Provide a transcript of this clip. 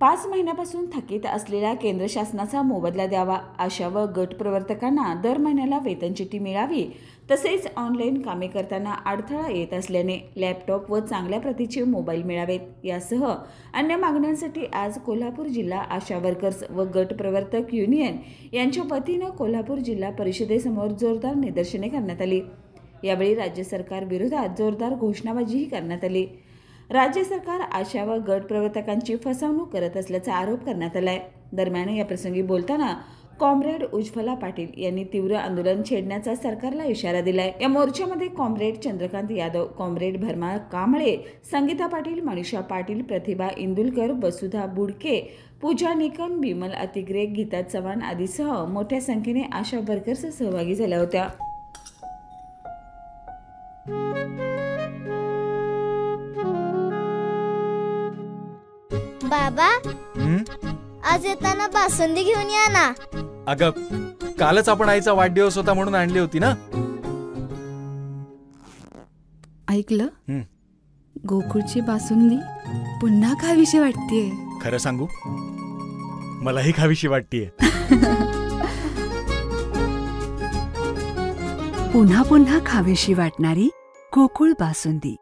5 महिन्यापासून थकीत असलेल्या केंद्र शासनाचा मोबदला द्यावा, आशा व गट प्रवर्तकांना दर महिन्याला वेतनचिठ्ठी मिळावी, तसेच ऑनलाईन कामे करताना अडथळा येत असल्याने लॅपटॉप व चांगल्या प्रतीचे मोबाईल मिळावेत, यासह अन्य मागण्यांसाठी आज कोल्हापूर जिल्हा आशा वर्कर्स व गट प्रवर्तक युनियन यांच्या वतीनं कोल्हापूर जिल्हा परिषदेसमोर जोरदार निदर्शने करण्यात आली। यावेळी राज्य सरकार विरोधात जोरदार घोषणाबाजीही करण्यात आली। राज्य सरकार आशा व गट प्रवर्तकांची फसवणूक करत असल्याचा आरोप करण्यात आलाय। दरम्यान या प्रसंगी बोलताना कॉम्रेड उज्ज्वला पाटील यांनी तीव्र आंदोलन छेडण्याचा सरकारला इशारा दिलाय। या मोर्चामध्ये कॉम्रेड चंद्रकांत यादव, कॉम्रेड भरमा कांबळे, संगीता पाटील, मनीषा पाटील, प्रतिभा इंदुलकर, वसुधा बुडके, पूजा निकम, बिमल अतिग्रे, गीता चव्हाण आदीसह मोठ्या संख्येने आशा वर्कर्स सहभागी झाल्या होत्या। बाबा, आज येताना बासुंदी घेऊन या ना। अगं, कालच आपण आईचा वाढदिवस होता म्हणून आणली होती ना। ऐकलं, गोकुळची बासुंदी पुन्हा खावीशी वाटतेय। खरं सांगू, मलाही खावीशी वाटतेय। पुन्हा पुन्हा खावीशी वाटणारी गोकुळ बासुंदी।